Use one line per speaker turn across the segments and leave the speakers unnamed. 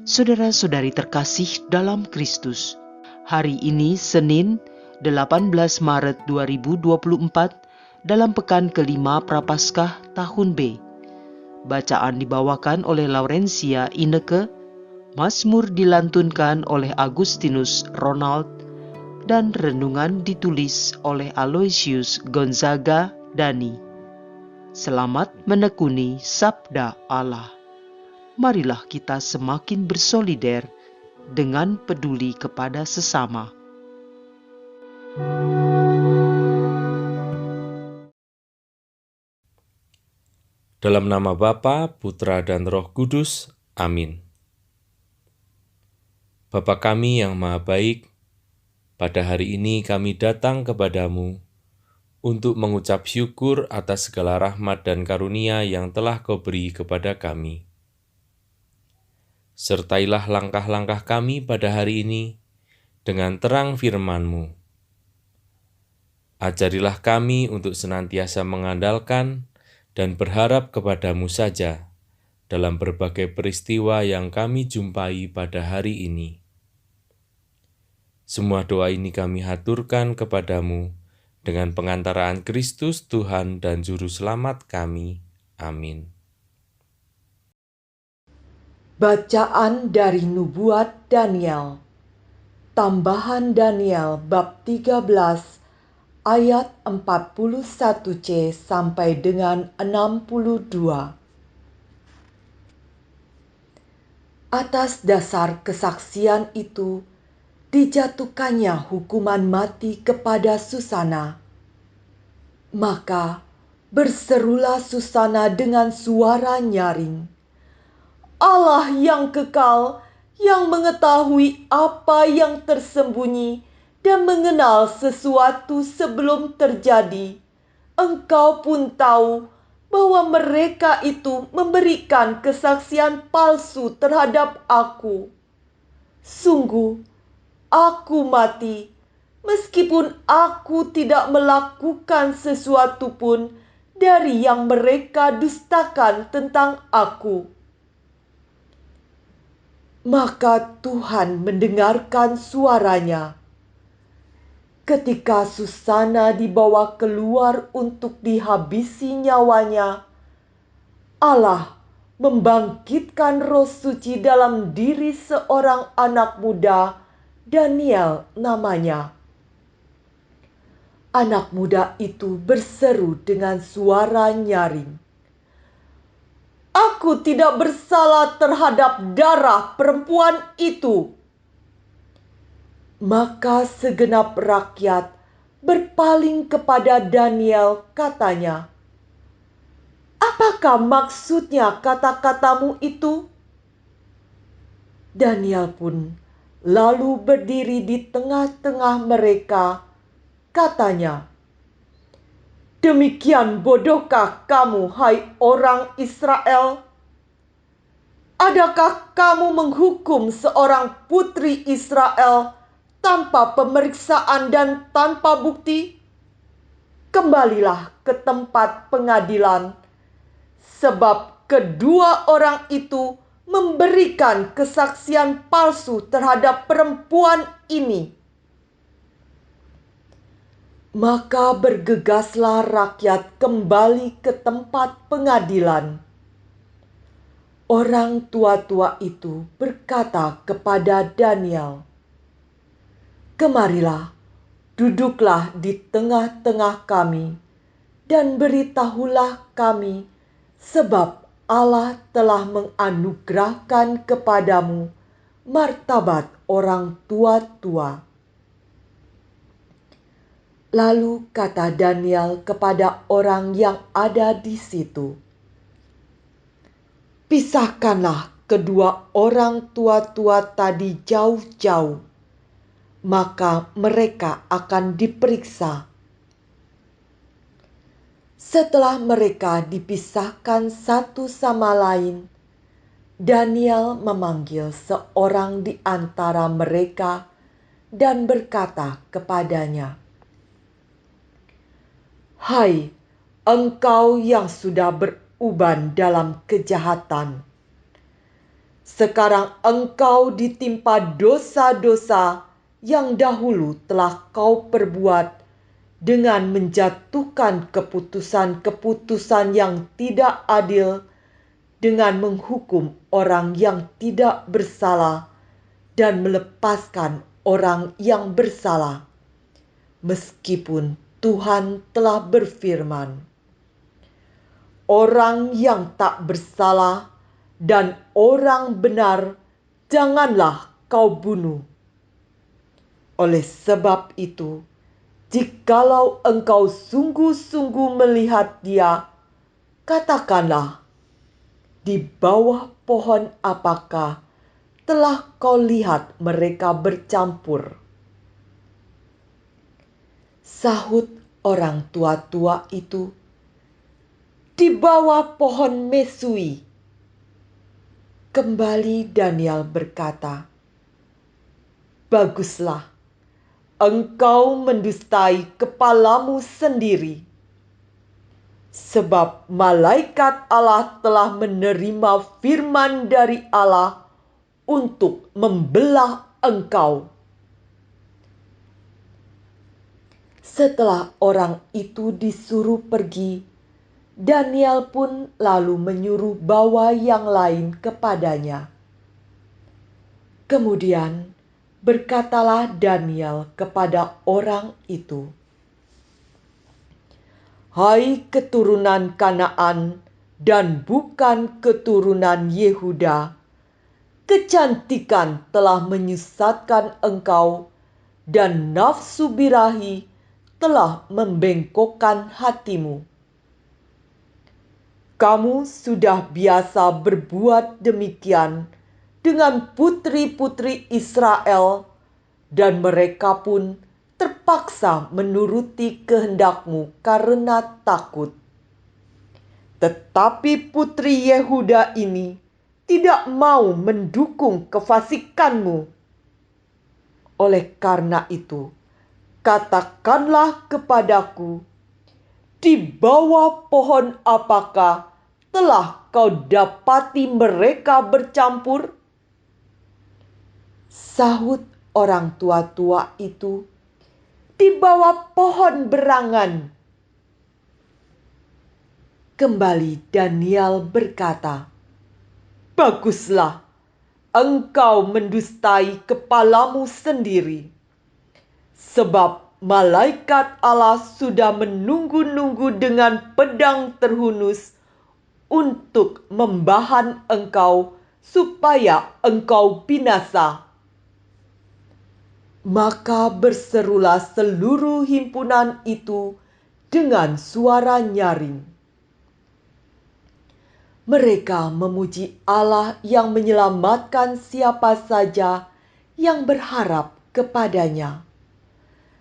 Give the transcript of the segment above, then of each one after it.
Saudara-saudari terkasih dalam Kristus, hari ini Senin 18 Maret 2024 dalam pekan kelima Prapaskah tahun B. Bacaan dibawakan oleh Laurencia Ineke, Mazmur dilantunkan oleh Agustinus Ronald, dan renungan ditulis oleh Aloysius Gonzaga Dani. Selamat menekuni Sabda Allah. Marilah kita semakin bersolider dengan peduli kepada sesama.
Dalam nama Bapa, Putra, dan Roh Kudus. Amin. Bapa kami yang maha baik, pada hari ini kami datang kepadamu untuk mengucap syukur atas segala rahmat dan karunia yang telah Kau beri kepada kami. Sertailah langkah-langkah kami pada hari ini dengan terang firman-Mu. Ajarilah kami untuk senantiasa mengandalkan dan berharap kepadamu saja dalam berbagai peristiwa yang kami jumpai pada hari ini. Semua doa ini kami haturkan kepadamu dengan pengantaraan Kristus Tuhan dan Juru Selamat kami. Amin.
Bacaan dari Nubuat Daniel. Tambahan Daniel bab 13 ayat 41c sampai dengan 62. Atas dasar kesaksian itu, dijatuhkannya hukuman mati kepada Susana. Maka berserulah Susana dengan suara nyaring, Allah yang kekal, yang mengetahui apa yang tersembunyi dan mengenal sesuatu sebelum terjadi. Engkau pun tahu bahwa mereka itu memberikan kesaksian palsu terhadap aku. Sungguh, aku mati, meskipun aku tidak melakukan sesuatu pun dari yang mereka dustakan tentang aku. Maka Tuhan mendengarkan suaranya. Ketika Susana dibawa keluar untuk dihabisi nyawanya, Allah membangkitkan roh suci dalam diri seorang anak muda, Daniel namanya. Anak muda itu berseru dengan suara nyaring, Aku tidak bersalah terhadap darah perempuan itu. Maka segenap rakyat berpaling kepada Daniel, katanya, Apakah maksudnya kata-katamu itu? Daniel pun lalu berdiri di tengah-tengah mereka, katanya, Demikian bodohkah kamu, hai orang Israel? Adakah kamu menghukum seorang putri Israel tanpa pemeriksaan dan tanpa bukti? Kembalilah ke tempat pengadilan, sebab kedua orang itu memberikan kesaksian palsu terhadap perempuan ini. Maka bergegaslah rakyat kembali ke tempat pengadilan. Orang tua-tua itu berkata kepada Daniel, Kemarilah, duduklah di tengah-tengah kami, dan beritahulah kami, sebab Allah telah menganugerahkan kepadamu martabat orang tua-tua. Lalu kata Daniel kepada orang yang ada di situ, Pisahkanlah kedua orang tua-tua tadi jauh-jauh, maka mereka akan diperiksa. Setelah mereka dipisahkan satu sama lain, Daniel memanggil seorang di antara mereka dan berkata kepadanya, Hai, engkau yang sudah beruban dalam kejahatan, sekarang engkau ditimpa dosa-dosa yang dahulu telah kau perbuat dengan menjatuhkan keputusan-keputusan yang tidak adil, dengan menghukum orang yang tidak bersalah dan melepaskan orang yang bersalah. Meskipun Tuhan telah berfirman, orang yang tak bersalah dan orang benar janganlah kau bunuh. Oleh sebab itu, jikalau engkau sungguh-sungguh melihat dia, katakanlah, di bawah pohon apakah telah kau lihat mereka bercampur? Sahut orang tua-tua itu, di bawah pohon mesui. Kembali Daniel berkata, baguslah, engkau mendustai kepalamu sendiri. Sebab malaikat Allah telah menerima firman dari Allah untuk membelah engkau. Setelah orang itu disuruh pergi, Daniel pun lalu menyuruh bawa yang lain kepadanya. Kemudian berkatalah Daniel kepada orang itu, hai keturunan Kanaan dan bukan keturunan Yehuda, kecantikan telah menyesatkan engkau dan nafsu birahi telah membengkokkan hatimu. Kamu sudah biasa berbuat demikian dengan putri-putri Israel, dan mereka pun terpaksa menuruti kehendakmu karena takut. Tetapi putri Yehuda ini tidak mau mendukung kefasikanmu. Oleh karena itu, katakanlah kepadaku, di bawah pohon apakah telah kau dapati mereka bercampur? Sahut orang tua-tua itu, di bawah pohon berangan. Kembali Daniel berkata, baguslah, engkau mendustai kepalamu sendiri. Sebab malaikat Allah sudah menunggu-nunggu dengan pedang terhunus untuk membahan engkau supaya engkau binasa. Maka berserulah seluruh himpunan itu dengan suara nyaring. Mereka memuji Allah yang menyelamatkan siapa saja yang berharap kepadanya.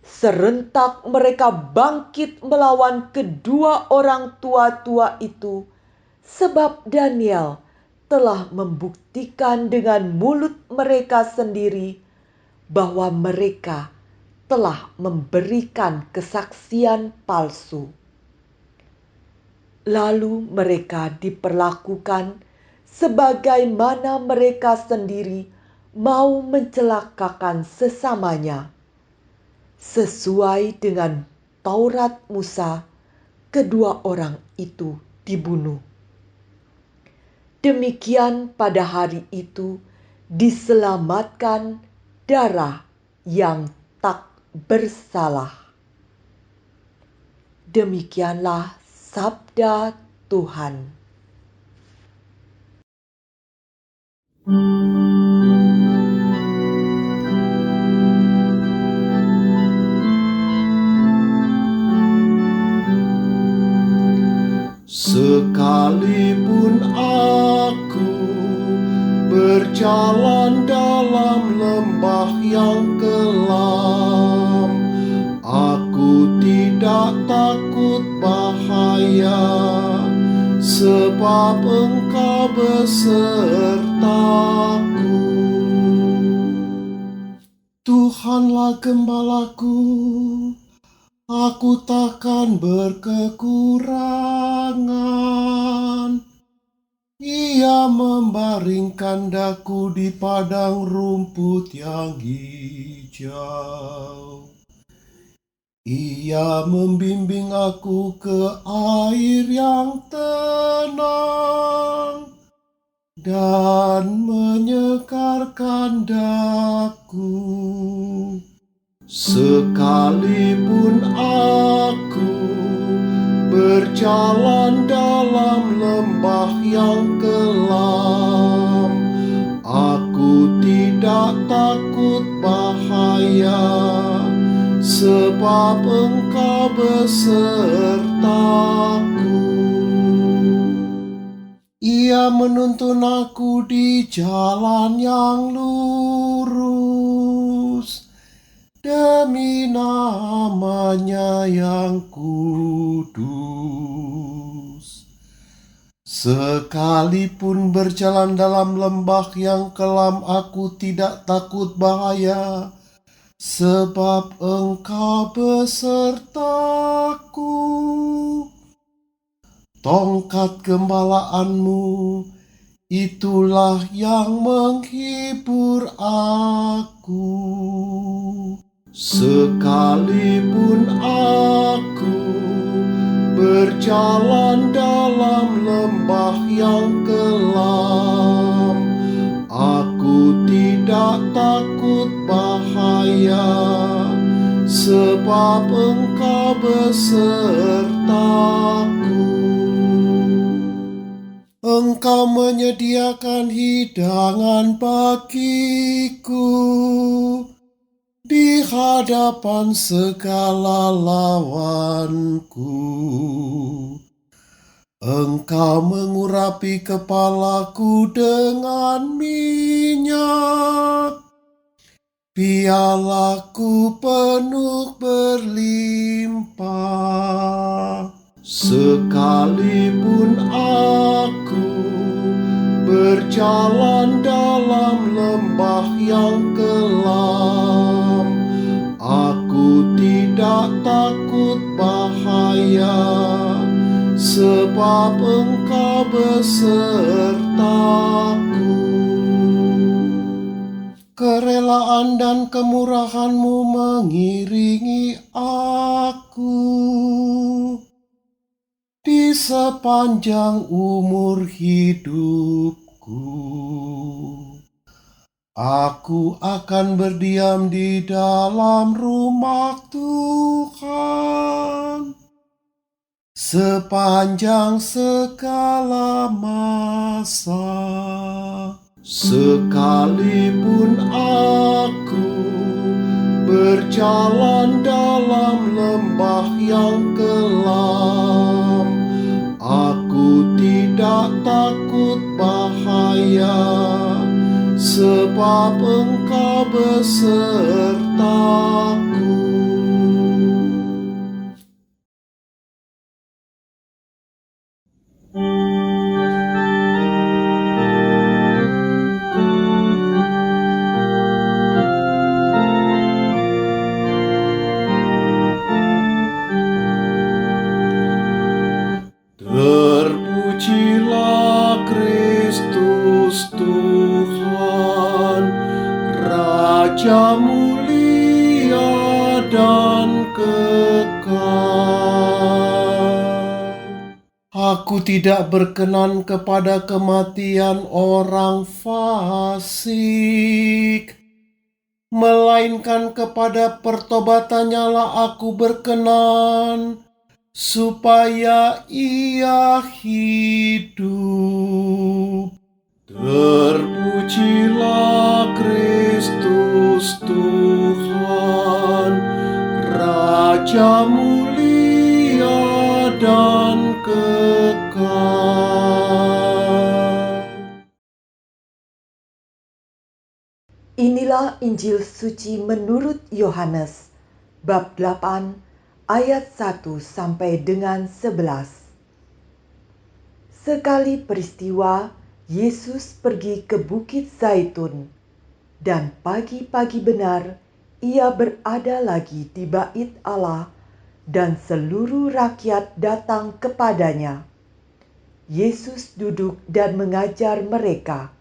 Serentak mereka bangkit melawan kedua orang tua-tua itu, sebab Daniel telah membuktikan dengan mulut mereka sendiri bahwa mereka telah memberikan kesaksian palsu. Lalu mereka diperlakukan sebagaimana mereka sendiri mau mencelakakan sesamanya. Sesuai dengan Taurat Musa, kedua orang itu dibunuh. Demikian pada hari itu diselamatkan darah yang tak bersalah. Demikianlah sabda Tuhan.
Sekalipun aku berjalan dalam lembah yang kelam, aku tidak takut bahaya, sebab Engkau besertaku. Tuhanlah gembalaku, aku takkan berkekurangan. Ia membantu membaringkan daku di padang rumput yang hijau. Ia membimbing aku ke air yang tenang dan menyegarkan daku. Sekalipun aku berjalan dalam lembah yang kelam, aku tidak takut bahaya, sebab Engkau besertaku. Ia menuntun aku di jalan yang lurus, demi nama-Nya yang kudus. Sekalipun berjalan dalam lembah yang kelam, aku tidak takut bahaya, sebab Engkau besertaku. Tongkat gembalaanmu, itulah yang menghibur aku. Sekalipun aku berjalan dalam lembah yang kelam, aku tidak takut bahaya, sebab Engkau besertaku. Engkau menyediakan hidangan bagiku di hadapan segala lawanku. Engkau mengurapi kepalaku dengan minyak, pialaku penuh berlimpah. Sekalipun aku berjalan dalam lembah yang kelam, aku tidak takut bahaya, sebab Engkau besertaku. Kerelaan dan kemurahan-Mu mengiringi aku di sepanjang umur hidupku. Aku akan berdiam di dalam rumah Tuhan sepanjang segala masa. Sekalipun aku berjalan dalam lembah yang kelam, aku tidak takut bahaya, sebab Engkau besertaku. Terpujilah Kristus Tuhan, Raja mulia dan kekal. Aku tidak berkenan kepada kematian orang fasik, melainkan kepada pertobatannya lah aku berkenan, supaya ia hidup. Terpujilah Kristus Tuhan, Raja mulia dan kekal.
Inilah Injil suci menurut Yohanes, bab 8, ayat 1 sampai dengan 11. Sekali peristiwa, Yesus pergi ke Bukit Zaitun, dan pagi-pagi benar ia berada lagi di Bait Allah, dan seluruh rakyat datang kepadanya. Yesus duduk dan mengajar mereka.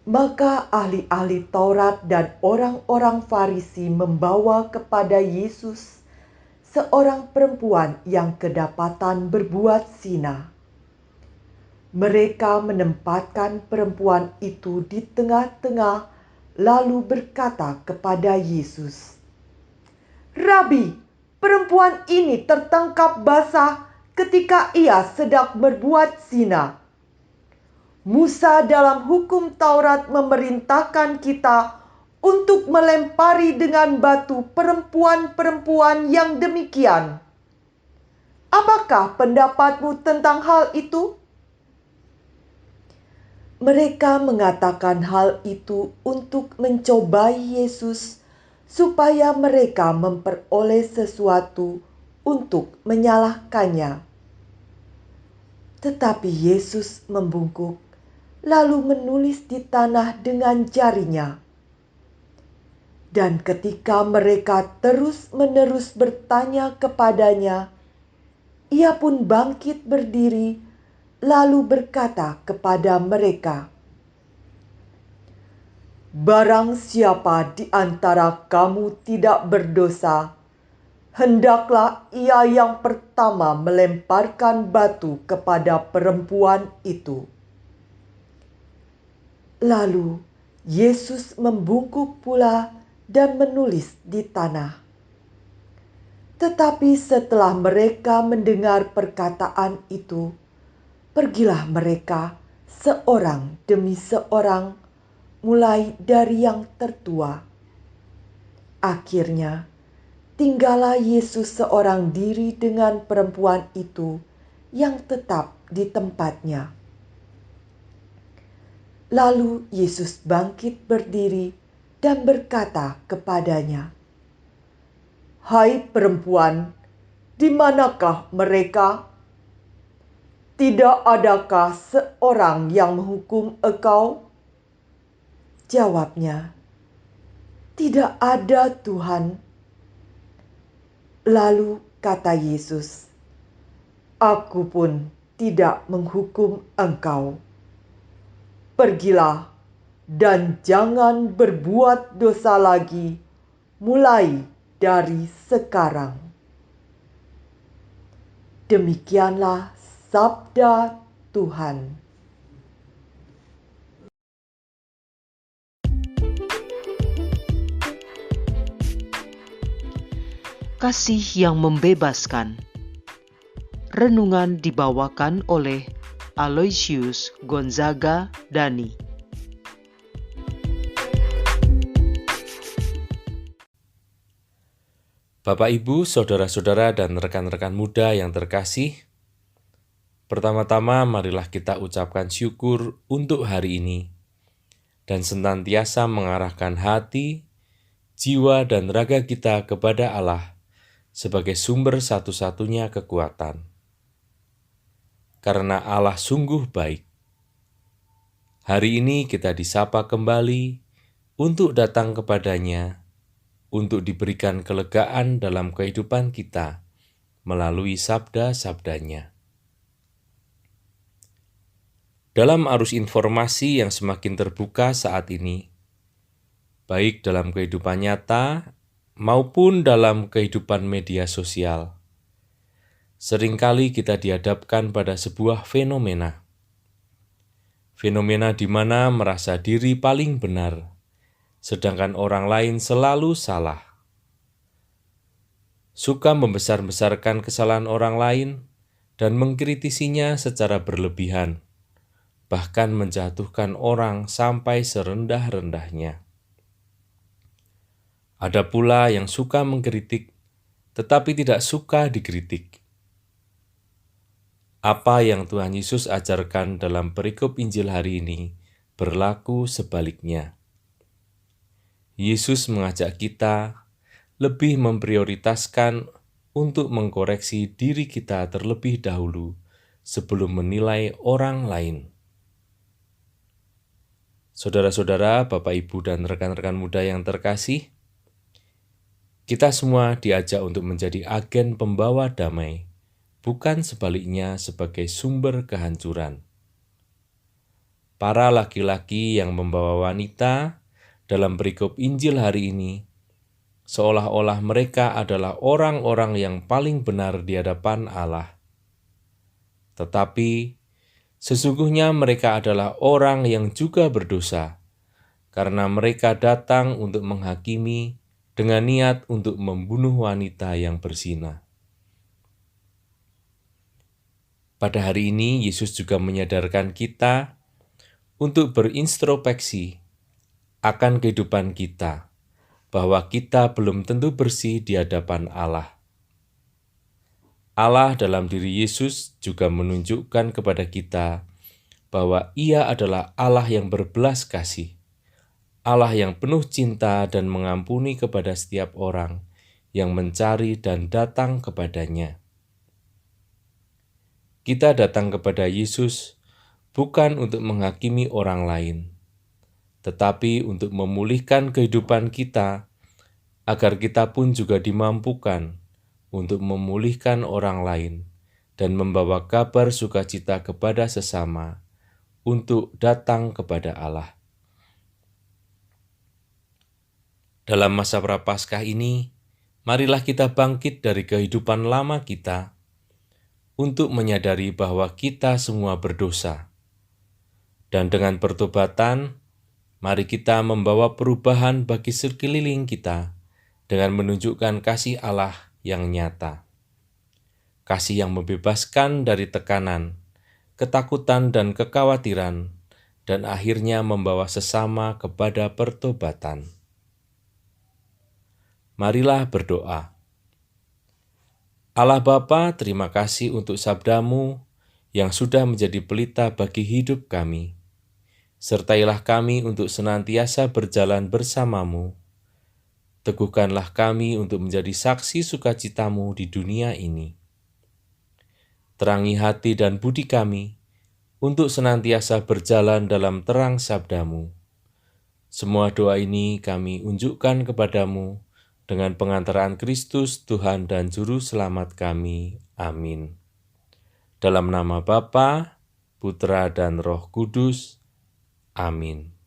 Maka ahli-ahli Taurat dan orang-orang Farisi membawa kepada Yesus seorang perempuan yang kedapatan berbuat zina. Mereka menempatkan perempuan itu di tengah-tengah, lalu berkata kepada Yesus, "Rabi, perempuan ini tertangkap basah ketika ia sedang berbuat zina. Musa dalam hukum Taurat memerintahkan kita untuk melempari dengan batu perempuan-perempuan yang demikian. Apakah pendapatmu tentang hal itu?" Mereka mengatakan hal itu untuk mencobai Yesus, supaya mereka memperoleh sesuatu untuk menyalahkannya. Tetapi Yesus membungkuk, lalu menulis di tanah dengan jarinya. Dan ketika mereka terus-menerus bertanya kepadanya, ia pun bangkit berdiri, lalu berkata kepada mereka, "Barang siapa di antara kamu tidak berdosa, hendaklah ia yang pertama melemparkan batu kepada perempuan itu." Lalu Yesus membungkuk pula dan menulis di tanah. Tetapi setelah mereka mendengar perkataan itu, pergilah mereka seorang demi seorang, mulai dari yang tertua. Akhirnya, tinggallah Yesus seorang diri dengan perempuan itu yang tetap di tempatnya. Lalu Yesus bangkit berdiri dan berkata kepadanya, "Hai perempuan, di manakah mereka? Tidak adakah seorang yang menghukum engkau?" Jawabnya, "Tidak ada, Tuhan." Lalu kata Yesus, "Aku pun tidak menghukum engkau. Pergilah dan jangan berbuat dosa lagi mulai dari sekarang." Demikianlah sabda Tuhan.
Kasih yang membebaskan. Renungan dibawakan oleh Aloysius Gonzaga Dani.
Bapak, Ibu, saudara-saudara, dan rekan-rekan muda yang terkasih, pertama-tama marilah kita ucapkan syukur untuk hari ini dan senantiasa mengarahkan hati, jiwa, dan raga kita kepada Allah sebagai sumber satu-satunya kekuatan. Karena Allah sungguh baik. Hari ini kita disapa kembali untuk datang kepadanya, untuk diberikan kelegaan dalam kehidupan kita melalui sabda-sabdanya. Dalam arus informasi yang semakin terbuka saat ini, baik dalam kehidupan nyata maupun dalam kehidupan media sosial, seringkali kita dihadapkan pada sebuah fenomena. Fenomena di mana merasa diri paling benar, sedangkan orang lain selalu salah. Suka membesar-besarkan kesalahan orang lain dan mengkritisinya secara berlebihan, bahkan menjatuhkan orang sampai serendah-rendahnya. Ada pula yang suka mengkritik, tetapi tidak suka dikritik. Apa yang Tuhan Yesus ajarkan dalam perikop Injil hari ini berlaku sebaliknya. Yesus mengajak kita lebih memprioritaskan untuk mengkoreksi diri kita terlebih dahulu sebelum menilai orang lain. Saudara-saudara, Bapak, Ibu, dan rekan-rekan muda yang terkasih, kita semua diajak untuk menjadi agen pembawa damai bukan sebaliknya sebagai sumber kehancuran. Para laki-laki yang membawa wanita dalam perikop Injil hari ini, seolah-olah mereka adalah orang-orang yang paling benar di hadapan Allah. Tetapi, sesungguhnya mereka adalah orang yang juga berdosa, karena mereka datang untuk menghakimi dengan niat untuk membunuh wanita yang berzina. Pada hari ini, Yesus juga menyadarkan kita untuk berintrospeksi akan kehidupan kita, bahwa kita belum tentu bersih di hadapan Allah. Allah dalam diri Yesus juga menunjukkan kepada kita bahwa Ia adalah Allah yang berbelas kasih, Allah yang penuh cinta dan mengampuni kepada setiap orang yang mencari dan datang kepadanya. Kita datang kepada Yesus bukan untuk menghakimi orang lain, tetapi untuk memulihkan kehidupan kita, agar kita pun juga dimampukan untuk memulihkan orang lain dan membawa kabar sukacita kepada sesama untuk datang kepada Allah. Dalam masa Prapaskah ini, marilah kita bangkit dari kehidupan lama kita untuk menyadari bahwa kita semua berdosa. Dan dengan pertobatan, mari kita membawa perubahan bagi sekeliling kita dengan menunjukkan kasih Allah yang nyata. Kasih yang membebaskan dari tekanan, ketakutan dan kekhawatiran, dan akhirnya membawa sesama kepada pertobatan. Marilah berdoa. Allah Bapa, terima kasih untuk sabda-Mu yang sudah menjadi pelita bagi hidup kami. Sertailah kami untuk senantiasa berjalan bersama-Mu. Teguhkanlah kami untuk menjadi saksi sukacita-Mu di dunia ini. Terangi hati dan budi kami untuk senantiasa berjalan dalam terang sabda-Mu. Semua doa ini kami unjukkan kepada-Mu dengan pengantaran Kristus, Tuhan dan Juru Selamat kami. Amin. Dalam nama Bapa, Putra dan Roh Kudus. Amin.